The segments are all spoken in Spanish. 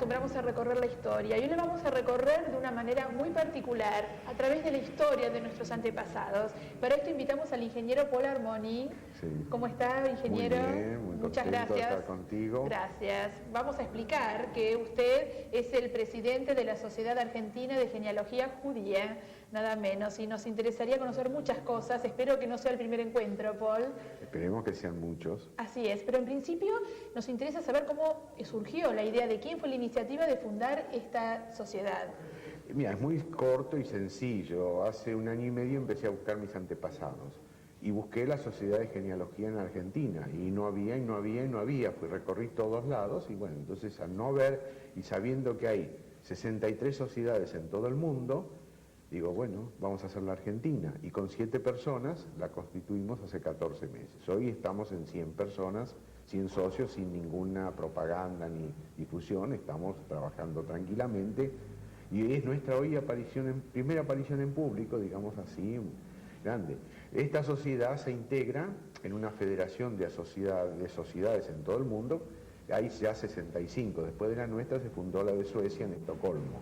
acostumbramos a recorrer la historia y hoy la vamos a recorrer de una manera muy particular, a través de la historia de nuestros antepasados. Para esto invitamos al ingeniero Paul Armoni. Sí. ¿Cómo está, ingeniero? Muy bien, muy Muchas contento gracias. de estar contigo. Gracias. Vamos a explicar que usted es el presidente de la Sociedad Argentina de Genealogía Judía, nada menos, y nos interesaría conocer muchas cosas. Espero que no sea el primer encuentro, Paul. Esperemos que sean muchos. Así es, pero en principio nos interesa saber cómo surgió la idea, de quién fue la iniciativa de fundar esta sociedad. Mira, es muy corto y sencillo. Hace 1 año y medio empecé a buscar mis antepasados y busqué la Sociedad de Genealogía en Argentina y no había, recorrí todos lados y bueno, entonces al no ver y sabiendo que hay 63 sociedades en todo el mundo, digo, bueno, vamos a hacer la Argentina y con 7 personas la constituimos hace 14 meses. Hoy estamos en 100 personas, 100 socios, sin ninguna propaganda ni difusión, estamos trabajando tranquilamente y es nuestra hoy primera aparición en público, digamos así, grande. Esta sociedad se integra en una federación de sociedades en todo el mundo, hay ya 65, después de la nuestra se fundó la de Suecia en Estocolmo.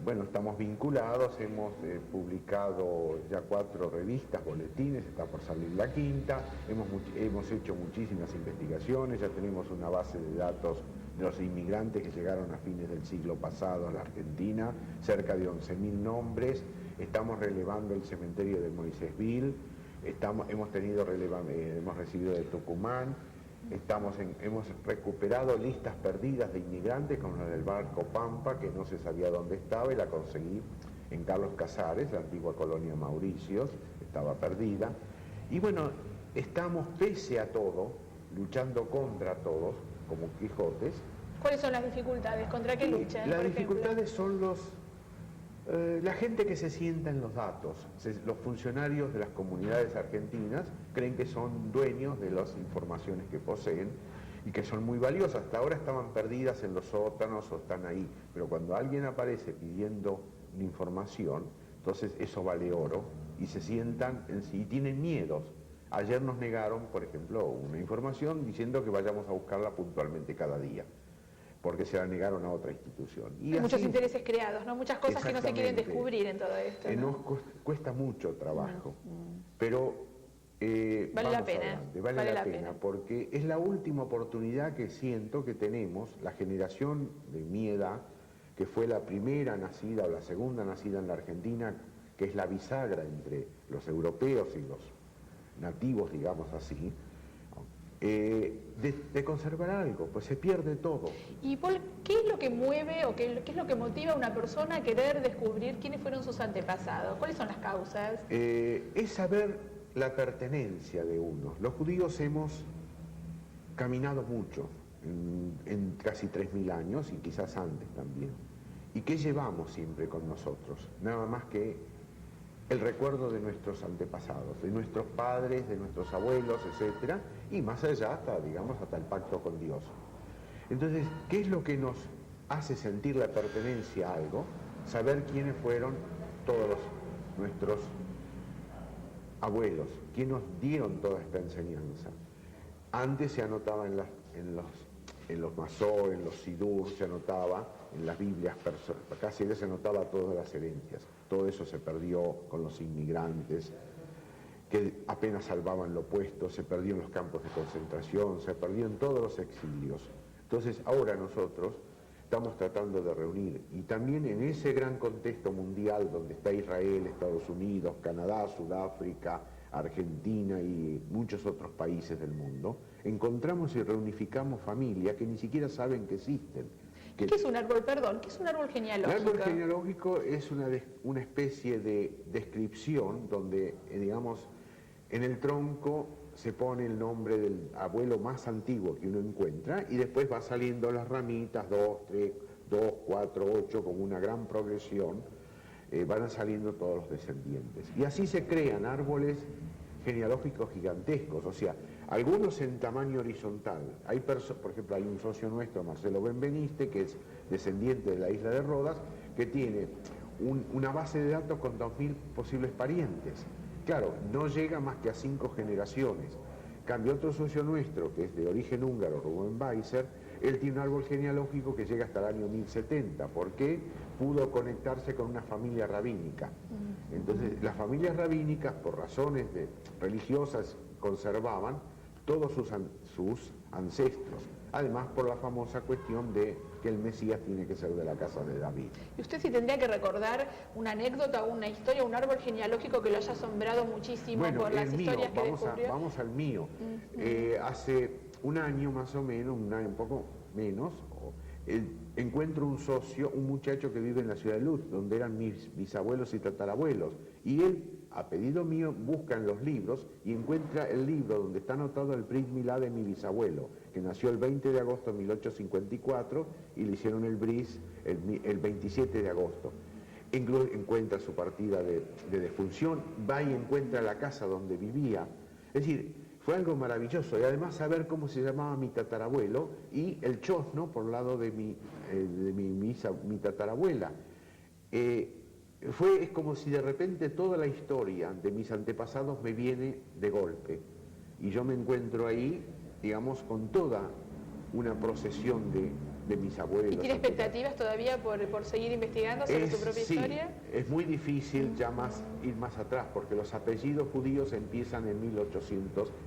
Bueno, estamos vinculados, hemos publicado ya 4 revistas, boletines, está por salir la 5ª, hemos hecho muchísimas investigaciones, ya tenemos una base de datos de los inmigrantes que llegaron a fines del siglo pasado a la Argentina, cerca de 11.000 nombres, estamos relevando el cementerio de Moisésville, hemos recibido de Tucumán, hemos recuperado listas perdidas de inmigrantes como la del barco Pampa, que no se sabía dónde estaba y la conseguí en Carlos Casares, la antigua colonia Mauricios, estaba perdida. Y bueno, estamos pese a todo, luchando contra todos, como Quijotes. ¿Cuáles son las dificultades? ¿Contra qué luchan? Las dificultades son la gente que se sienta en los datos. Los funcionarios de las comunidades argentinas creen que son dueños de las informaciones que poseen y que son muy valiosas. Hasta ahora estaban perdidas en los sótanos o están ahí, pero cuando alguien aparece pidiendo una información, entonces eso vale oro y se sientan y tienen miedos. Ayer nos negaron, por ejemplo, una información diciendo que vayamos a buscarla puntualmente cada día, porque se la negaron a otra institución. Y hay así, muchos intereses creados, ¿no? Muchas cosas que no se quieren descubrir en todo esto, ¿no? Nos cuesta mucho trabajo, pero vale la pena. Vale la pena, porque es la última oportunidad que siento que tenemos, la generación de mi edad, que fue la primera nacida o la segunda nacida en la Argentina, que es la bisagra entre los europeos y los nativos, digamos así, de conservar algo, pues se pierde todo. Y Paul, ¿qué es lo que mueve o qué es lo que motiva a una persona a querer descubrir quiénes fueron sus antepasados? ¿Cuáles son las causas? Es saber la pertenencia de uno. Los judíos hemos caminado mucho, en casi 3.000 años y quizás antes también. ¿Y qué llevamos siempre con nosotros? Nada más que el recuerdo de nuestros antepasados, de nuestros padres, de nuestros abuelos, etcétera, y más allá hasta, digamos, hasta el pacto con Dios. Entonces, ¿qué es lo que nos hace sentir la pertenencia a algo? Saber quiénes fueron todos nuestros abuelos, quiénes nos dieron toda esta enseñanza. Antes se anotaba en los masó, en los sidur, se anotaba en las Biblias, casi se anotaba todas las herencias. Todo eso se perdió con los inmigrantes, que apenas salvaban lo opuesto, se perdió en los campos de concentración, se perdió en todos los exilios. Entonces ahora nosotros estamos tratando de reunir, y también en ese gran contexto mundial donde está Israel, Estados Unidos, Canadá, Sudáfrica, Argentina y muchos otros países del mundo, encontramos y reunificamos familias que ni siquiera saben que existen. ¿Qué es un árbol, perdón? ¿Qué es un árbol genealógico? El árbol genealógico es una especie de descripción donde, digamos, en el tronco se pone el nombre del abuelo más antiguo que uno encuentra y después va saliendo las ramitas, 2, 3, 2, 4, 8, como una gran progresión, van saliendo todos los descendientes. Y así se crean árboles genealógicos gigantescos, o sea, algunos en tamaño horizontal. Por ejemplo, hay un socio nuestro, Marcelo Benveniste, que es descendiente de la isla de Rodas, que tiene una base de datos con 2.000 posibles parientes. Claro, no llega más que a 5 generaciones. Cambio otro socio nuestro, que es de origen húngaro, Rubén Weiser, Él tiene un árbol genealógico que llega hasta el año 1070. ¿Por qué? Pudo conectarse con una familia rabínica. Entonces, las familias rabínicas, por razones religiosas, conservaban todos sus ancestros. Además, por la famosa cuestión de que el Mesías tiene que ser de la casa de David. ¿Y usted si tendría que recordar una anécdota, una historia, un árbol genealógico que lo haya asombrado muchísimo por las historias que descubrió? Vamos al mío. Hace un año más o menos, un poco menos, encuentro un socio, un muchacho que vive en la ciudad de Luz, donde eran mis bisabuelos y tatarabuelos. Y él, a pedido mío, busca en los libros y encuentra el libro donde está anotado el Brit Milá de mi bisabuelo, que nació el 20 de agosto de 1854 y le hicieron el bris el 27 de agosto. Encuentra su partida de defunción, va y encuentra la casa donde vivía. Es decir, fue algo maravilloso, y además saber cómo se llamaba mi tatarabuelo y el chosno por el lado de mi tatarabuela. Es como si de repente toda la historia de mis antepasados me viene de golpe, y yo me encuentro ahí, digamos, con toda una procesión de mis abuelos. ¿Y tiene expectativas todavía por seguir investigando sobre su propia historia? Es muy difícil ya ir más atrás, porque los apellidos judíos empiezan en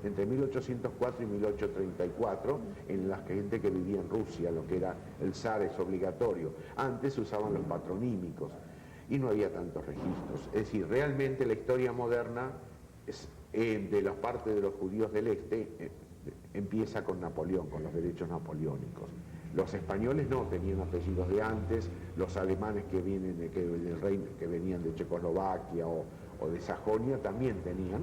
entre 1804 y 1834, en la gente que vivía en Rusia, lo que era el zar es obligatorio. Antes se usaban los patronímicos y no había tantos registros. Es decir, realmente la historia moderna de la parte de los judíos del este empieza con Napoleón, con los derechos napoleónicos. Los españoles no tenían apellidos de antes, los alemanes que venían de Checoslovaquia o de Sajonia también tenían,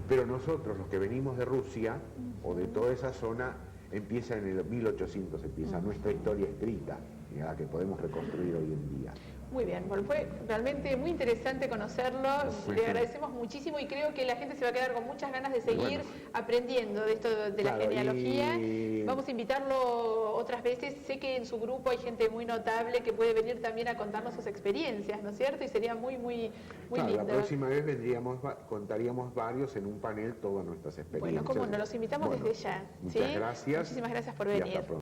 pero nosotros, los que venimos de Rusia o de toda esa zona, empieza en el 1800, empieza nuestra historia escrita, la que podemos reconstruir hoy en día. Muy bien, bueno, fue realmente muy interesante conocerlo, le agradecemos muchísimo y creo que la gente se va a quedar con muchas ganas de seguir aprendiendo de esto de la genealogía. Vamos a invitarlo otras veces, sé que en su grupo hay gente muy notable que puede venir también a contarnos sus experiencias, ¿no es cierto? Y sería muy lindo. La próxima vez contaríamos varios en un panel todas nuestras experiencias. Bueno, cómo no, los invitamos desde ya. Muchas gracias. Muchísimas gracias por venir.